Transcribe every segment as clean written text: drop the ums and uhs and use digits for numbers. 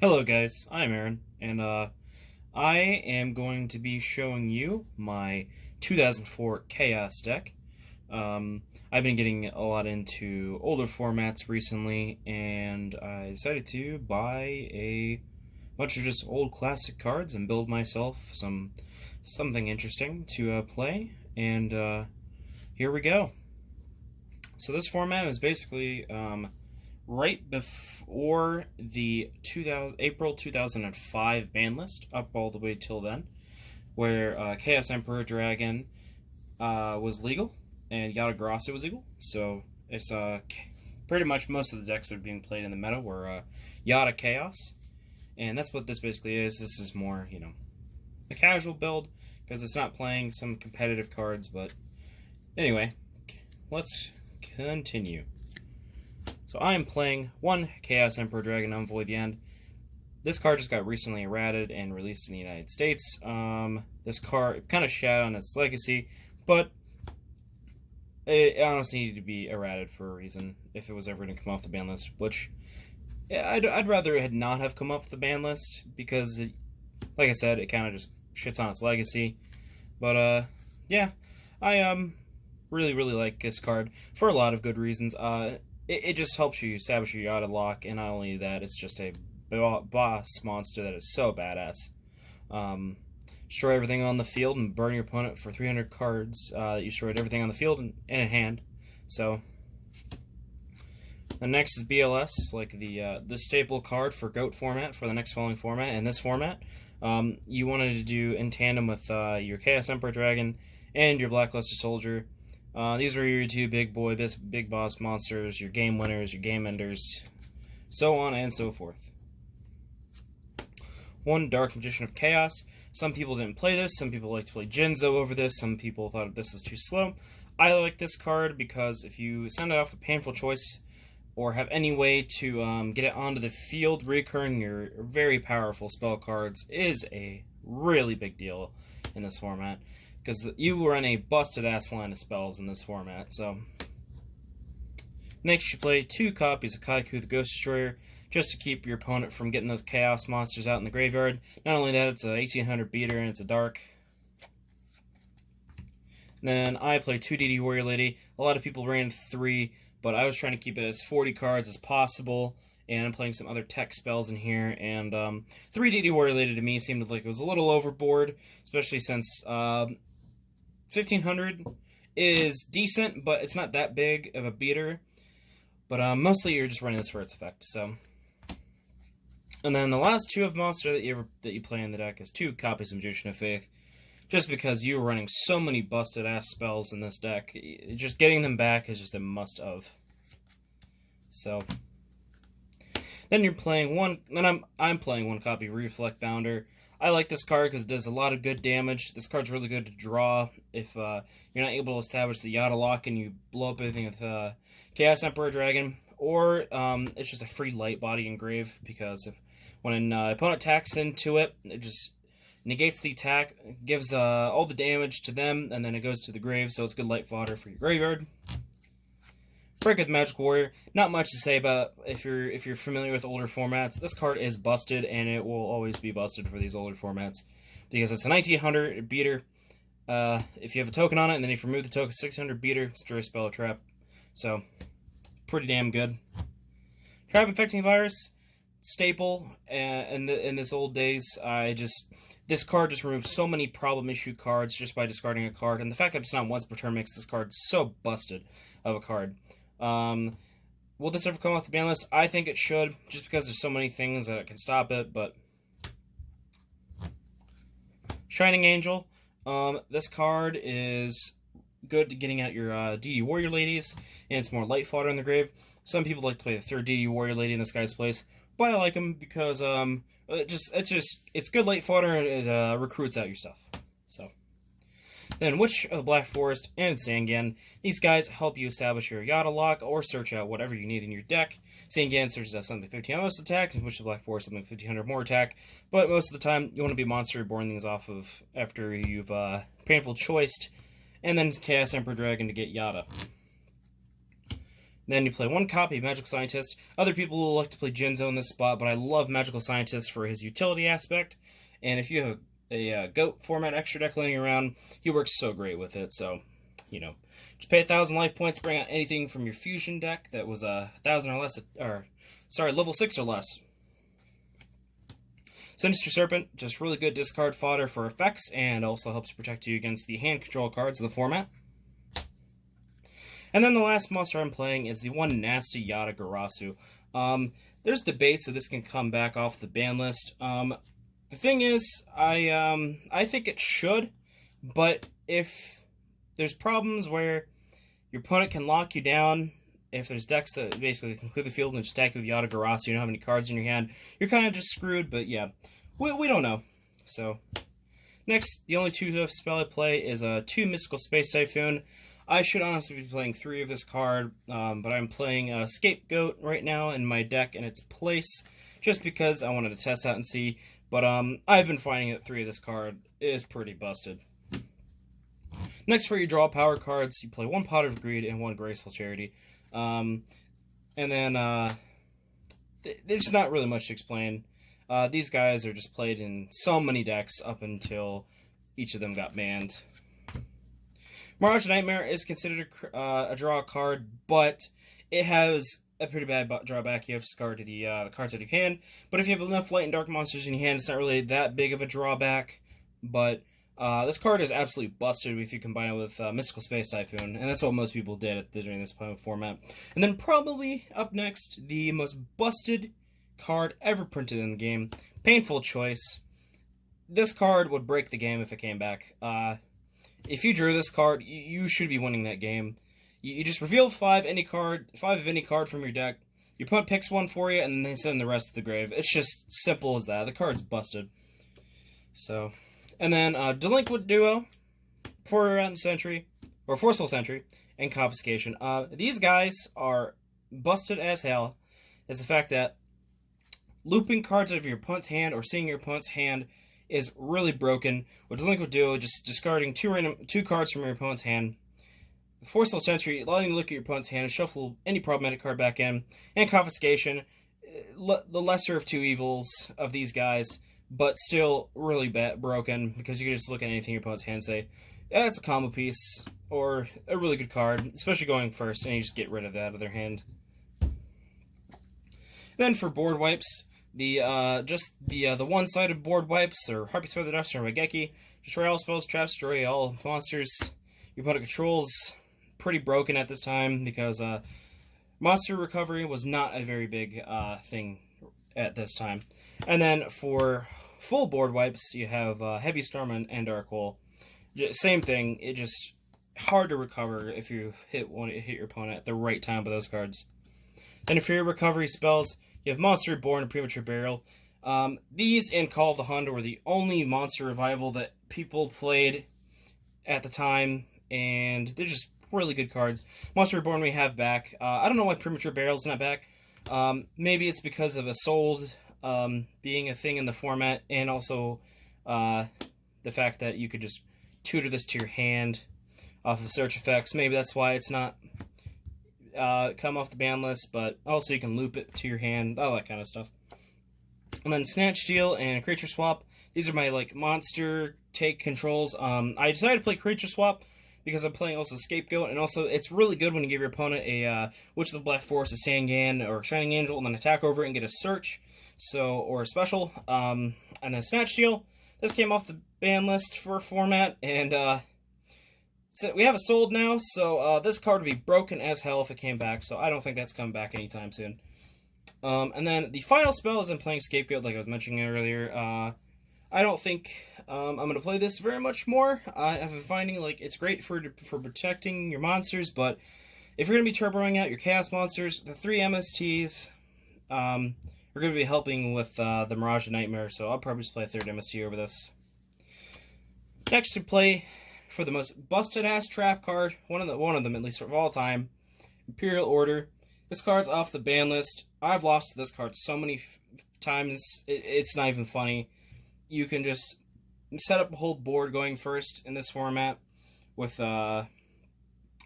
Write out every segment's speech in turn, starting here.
Hello guys, I'm Aaron, and I am going to be showing you my 2004 Chaos deck. I've been getting a lot into older formats recently, and I decided to buy a bunch of just old classic cards and build myself something interesting to play, and here we go. So this format is basically right before the April 2005 ban list, up all the way till then, where Chaos Emperor Dragon was legal and Yata was legal. So it's pretty much most of the decks that are being played in the meta were Yata Chaos, and that's what this basically is. This is more, a casual build because it's not playing some competitive cards. But anyway, let's continue. So I am playing one Chaos Emperor Dragon Envoy the End. This card just got recently errated and released in the United States. This card kind of shat on its legacy, but it honestly needed to be errated for a reason if it was ever going to come off the ban list, which I'd rather it had not have come off the ban list because, like I said, it kind of just shits on its legacy. But yeah, I really like this card for a lot of good reasons. It just helps you establish your Yata lock, and not only that, it's just a boss monster that is so badass. Destroy everything on the field and burn your opponent for 300 cards. You destroyed everything on the field and in a hand. So the next is BLS, like the staple card for GOAT format for the next following format. In this format, you wanted to do in tandem with your Chaos Emperor Dragon and your Blackluster Soldier. These were your two big boss monsters, your game winners, your game enders, so on and so forth. One Dark Magician of Chaos. Some people didn't play this, some people like to play Jinzo over this, some people thought this was too slow. I like this card because if you send it off a painful choice or have any way to get it onto the field, recurring your very powerful spell cards is a really big deal in this format. Because you run a busted-ass line of spells in this format. So next you play 2 copies of Kaiku the Ghost Destroyer, just to keep your opponent from getting those chaos monsters out in the graveyard. Not only that, it's a 1800 beater and it's a dark. Then I play 2 DD Warrior Lady. A lot of people ran 3, but I was trying to keep it as 40 cards as possible. And I'm playing some other tech spells in here. And 3 DD Warrior Lady to me seemed like it was a little overboard, especially since 1500 is decent, but it's not that big of a beater. But mostly you're just running this for its effect. So, and then the last 2 of monster that you play in the deck is 2 copies of Magician of Faith, just because you're running so many busted ass spells in this deck. Just getting them back is just a must of. So then you're playing one. Then I'm playing 1 copy of Reflect Bounder. I like this card because it does a lot of good damage. This card's really good to draw if you're not able to establish the Yata lock and you blow up everything with Chaos Emperor Dragon. Or it's just a free light body engrave, because when an opponent attacks into it, it just negates the attack, gives all the damage to them, and then it goes to the grave, so it's good light fodder for your graveyard. Break with Magic Warrior. Not much to say about if you're familiar with older formats. This card is busted, and it will always be busted for these older formats because it's a 1900 beater. If you have a token on it, and then if you remove the token, 600 beater, destroy spell or trap. So pretty damn good. Trap Infecting Virus, staple in this old days. This card just removes so many problem issue cards just by discarding a card, and the fact that it's not once per turn makes this card so busted of a card. Will this ever come off the ban list? I think it should, just because there's so many things that can stop it, but Shining Angel. This card is good to getting out your DD Warrior Ladies, and it's more light fodder in the grave. Some people like to play the 3rd DD Warrior Lady in this guy's place, but I like him because it's good light fodder, and it recruits out your stuff. So then Witch of the Black Forest and Sangan. These guys help you establish your Yata lock or search out whatever you need in your deck. Sangan searches out something 1500 most attack, and Witch of the Black Forest something 1500 more attack. But most of the time, you want to be a monster born things off of after you've painful choiced, and then Chaos Emperor Dragon to get Yata. Then you play one copy of Magical Scientist. Other people will like to play Jinzo in this spot, but I love Magical Scientist for his utility aspect. And if you have a GOAT format extra deck laying around, he works so great with it. So, you know, just pay 1,000 life points, bring out anything from your fusion deck that was 1,000 or less, level 6 or less. Sinister Serpent, just really good discard fodder for effects, and also helps protect you against the hand control cards of the format. And then the last monster I'm playing is the one nasty Yata Garasu. There's debates that this can come back off the ban list. The thing is, I think it should, but if there's problems where your opponent can lock you down, if there's decks that basically can clear the field and just attack you with Yata Garasu, you don't have any cards in your hand, you're kind of just screwed, but yeah, we don't know. So, next, the only 2 spell I play is a 2 Mystical Space Typhoon. I should honestly be playing 3 of this card, but I'm playing Scapegoat right now in my deck in its place, just because I wanted to test out and see, but I've been finding that 3 of this card is pretty busted. Next, for your draw power cards, you play 1 Pot of Greed and 1 Graceful Charity. And then, there's not really much to explain. These guys are just played in so many decks up until each of them got banned. Mirage Nightmare is considered a draw card, but it has a pretty bad drawback. You have to discard the cards out of your hand. But if you have enough light and dark monsters in your hand, it's not really that big of a drawback. But this card is absolutely busted if you combine it with Mystical Space Typhoon, and that's what most people did during this format. And then probably up next, the most busted card ever printed in the game, Painful Choice. This card would break the game if it came back. If you drew this card, you should be winning that game. You just reveal 5 of any card from your deck. Your opponent picks one for you, and then they send the rest to the grave. It's just simple as that. The card's busted. So, and then Delinquent Duo, Forceful Sentry, and Confiscation. These guys are busted as hell. Is the fact that looping cards out of your opponent's hand or seeing your opponent's hand is really broken. With Delinquent Duo, just discarding 2 cards from your opponent's hand. Forceful Sentry, allowing you to look at your opponent's hand and shuffle any problematic card back in. And Confiscation, the lesser of 2 evils of these guys, but still really broken, because you can just look at anything in your opponent's hand and say, yeah, it's a combo piece, or a really good card, especially going first, and you just get rid of that out of their hand. Then for board wipes, the one-sided board wipes, or Harpy's Feather Duster or Raigeki, destroy all spells, traps, destroy all monsters your opponent controls. Pretty broken at this time, because monster recovery was not a very big thing at this time. And then for full board wipes, you have Heavy Storm and Dark Hole. Same thing, it just hard to recover if you hit your opponent at the right time with those cards. Then for your recovery spells, you have Monster Reborn and Premature Burial. These and Call of the Hunt were the only monster revival that people played at the time, and they're just really good cards. Monster Reborn we have back. I don't know why Premature Burial's not back. Maybe it's because of Assault being a thing in the format, and also the fact that you could just tutor this to your hand off of search effects. Maybe that's why it's not come off the ban list, but also you can loop it to your hand, all that kind of stuff. And then Snatch Steal and Creature Swap. These are my monster take controls. I decided to play Creature Swap because I'm playing also Scapegoat, and also it's really good when you give your opponent a Witch of the Black Forest, a Sangan, or Shining Angel, and then attack over it and get a search, or a special. And then Snatch Steal. This came off the ban list for format, and so we have it sold now, so this card would be broken as hell if it came back, so I don't think that's coming back anytime soon. And then the final spell is I'm playing Scapegoat, like I was mentioning earlier. I don't think I'm going to play this very much more. I've been finding it's great for protecting your monsters, but if you're going to be turboing out your Chaos monsters, the 3 MSTs are going to be helping with the Mirage Nightmare, so I'll probably just play a 3rd MST over this. Next to play for the most busted-ass trap card, one of them at least of all time, Imperial Order. This card's off the ban list. I've lost to this card so many times, it's not even funny. You can just set up a whole board going first in this format with where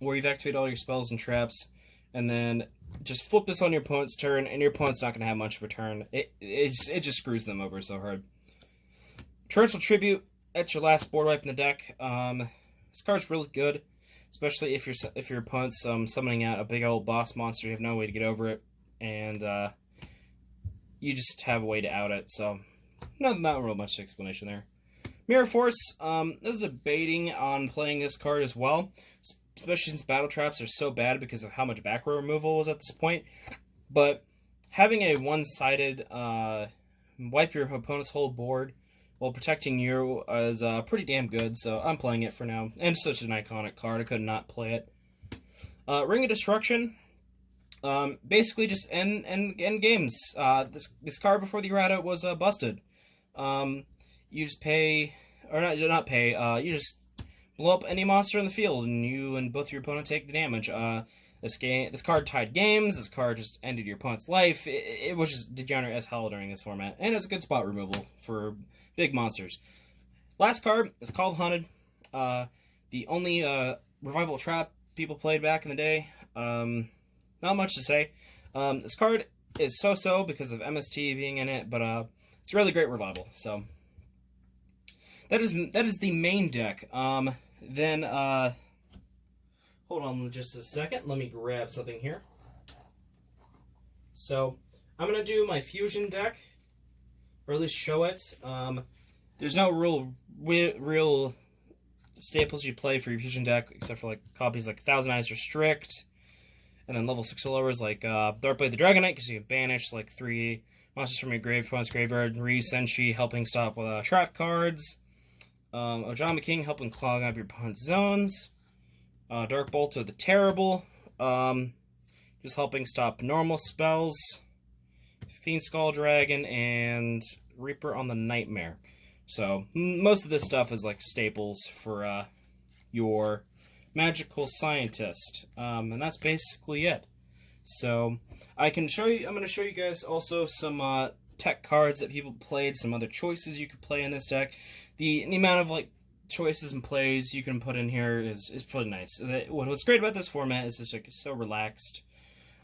you've activated all your spells and traps, and then just flip this on your opponent's turn, and your opponent's not going to have much of a turn. It just screws them over so hard. Torrential Tribute, that's your last board wipe in the deck. This card's really good, especially if your opponent's summoning out a big old boss monster. You have no way to get over it, and you just have a way to out it. So not real much explanation there. Mirror Force, I was debating on playing this card as well, especially since Battle Traps are so bad because of how much back row removal was at this point. But having a one-sided wipe your opponent's whole board while protecting you is pretty damn good, so I'm playing it for now. And it's such an iconic card, I could not play it. Ring of Destruction, basically just end games. This card before the errata was busted. You just pay, or not pay, you just blow up any monster in the field, and you and both your opponent take the damage. This card tied games, this card just ended your opponent's life. It was just degenerate as hell during this format, and it's a good spot removal for big monsters. Last card is called Hunted. The only revival trap people played back in the day. Not much to say. This card is so-so because of MST being in it, but it's a really great revival. So that is the main deck. Then hold on just a second. Let me grab something here. So I'm gonna do my fusion deck, or at least show it. There's no real staples you play for your fusion deck, except for like copies like Thousand Eyes Restrict, and then level 6 or lowers like Darkblade the Dragonite, because you can banish like 3 monsters from your opponent's graveyard. Ryu Senshi helping stop trap cards. Ojama King helping clog up your opponent's zones. Dark Bolter the Terrible, just helping stop normal spells. Fiend Skull Dragon, and Reaper on the Nightmare. So most of this stuff is like staples for your magical scientist, and that's basically it. So I'm going to show you guys also some tech cards that people played, some other choices you could play in this deck. The amount of like choices and plays you can put in here is pretty nice. What's great about this format is it's so relaxed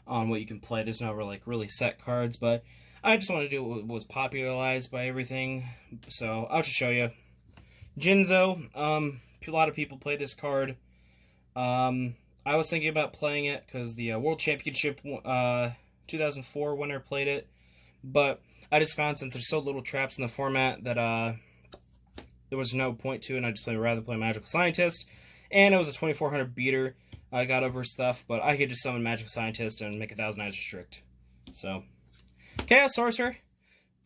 on what you can play. There's no really set cards, but I just want to do what was popularized by everything, so I'll just show you. Jinzo, a lot of people play this card. I was thinking about playing it because the World Championship 2004 winner played it, but I just found since there's so little traps in the format that there was no point to it, and I just rather play Magical Scientist, and it was a 2400 beater. I got over stuff, but I could just summon Magical Scientist and make 1000 Eyes Restrict. So Chaos Sorcerer.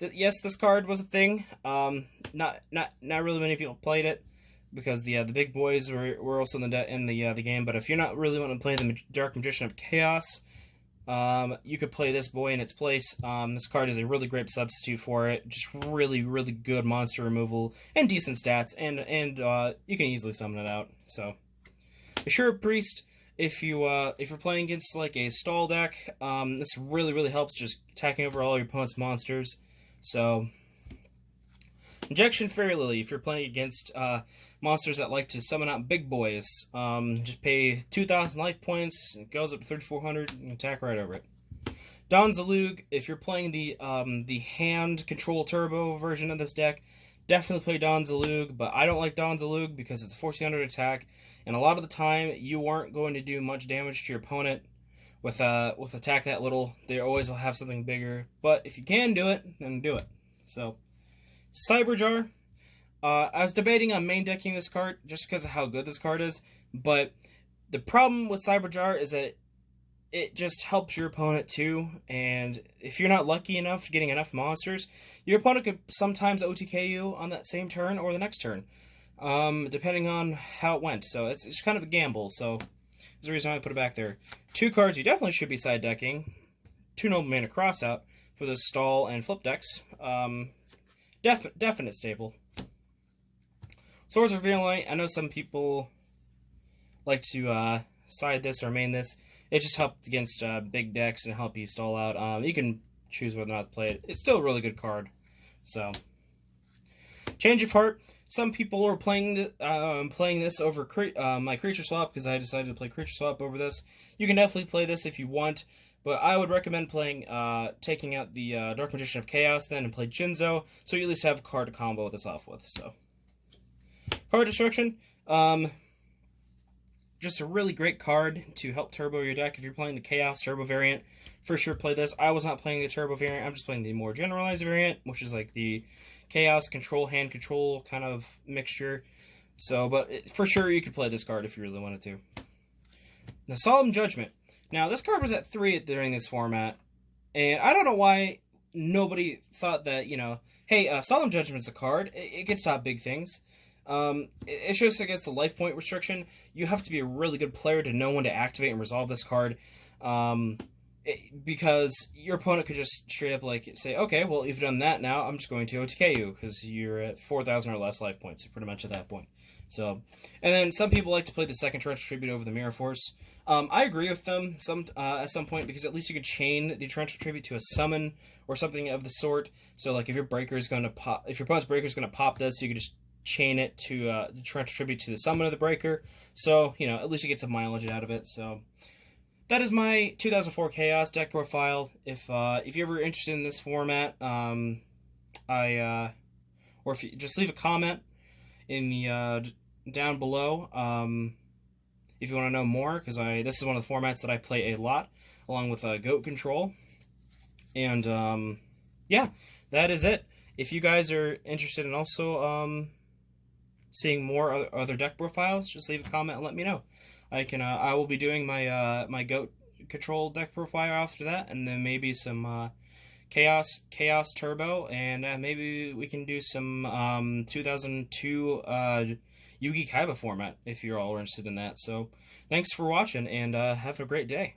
Yes, this card was a thing. Not really many people played it because the big boys were also in the game. But if you're not really wanting to play the Dark Magician of Chaos, you could play this boy in its place. This card is a really great substitute for it. Just really good monster removal and decent stats, and you can easily summon it out. So Assure Priest. If you're playing against like a stall deck, this really helps just attacking over all your opponent's monsters. So Injection Fairy Lily, if you're playing against monsters that like to summon out big boys, just pay 2,000 life points, it goes up to 3,400, and attack right over it. Don Zalug, if you're playing the hand control turbo version of this deck, definitely play Don Zalug, but I don't like Don Zalug because it's a 1,400 attack, and a lot of the time you aren't going to do much damage to your opponent with attack that little. They always will have something bigger, but if you can do it, then do it. So Cyberjar, I was debating on main decking this card just because of how good this card is, but the problem with Cyberjar is that it just helps your opponent too, and if you're not lucky enough getting enough monsters, your opponent could sometimes OTK you on that same turn or the next turn, depending on how it went. So it's kind of a gamble, so there's the reason why I put it back there. 2 cards you definitely should be side decking. 2 Noble Mana Crossout for those stall and flip decks. Definite staple. Swords of Revealing. I know some people like to side this or main this. It just helped against big decks and help you stall out. You can choose whether or not to play it. It's still a really good card. So Change of heart. Some people are playing this over my creature swap because I decided to play creature swap over this. You can definitely play this if you want, but I would recommend playing taking out the Dark Magician of Chaos then and play Jinzo, so you at least have a card to combo this off with. So, card destruction. Just a really great card to help turbo your deck. If you're playing the Chaos Turbo variant, for sure play this. I was not playing the Turbo variant. I'm just playing the more generalized variant, which is like the Chaos control, hand control kind of mixture. So, but for sure you could play this card if you really wanted to. Now, Solemn Judgment. Now, this card was at 3 during this format, and I don't know why nobody thought that, hey, Solemn Judgment's a card. It can stop big things. It's just against the life point restriction. You have to be a really good player to know when to activate and resolve this card. Because your opponent could just straight up say, okay, well, you've done that now, I'm just going to OTK you, because you're at 4,000 or less life points, pretty much at that point. So, and then some people like to play the second Torrential Tribute over the Mirror Force. I agree with them at some point, because at least you could chain the Torrential Tribute to a summon or something of the sort. So, like, if your opponent's breaker is going to pop this, you could just chain it to the Torrential Tribute to the summon of the breaker. So, at least you get some mileage out of it. So, that is my 2004 Chaos deck profile. If you're ever interested in this format, or if you just leave a comment in the down below, if you want to know more, because this is one of the formats that I play a lot, along with Goat Control. And yeah, that is it. If you guys are interested in also seeing more other deck profiles, just leave a comment and let me know. I will be doing my my Goat Control deck profile after that, and then maybe some Chaos Turbo, and maybe we can do some 2002 Yugi Kaiba format if you're all interested in that. So thanks for watching, and have a great day.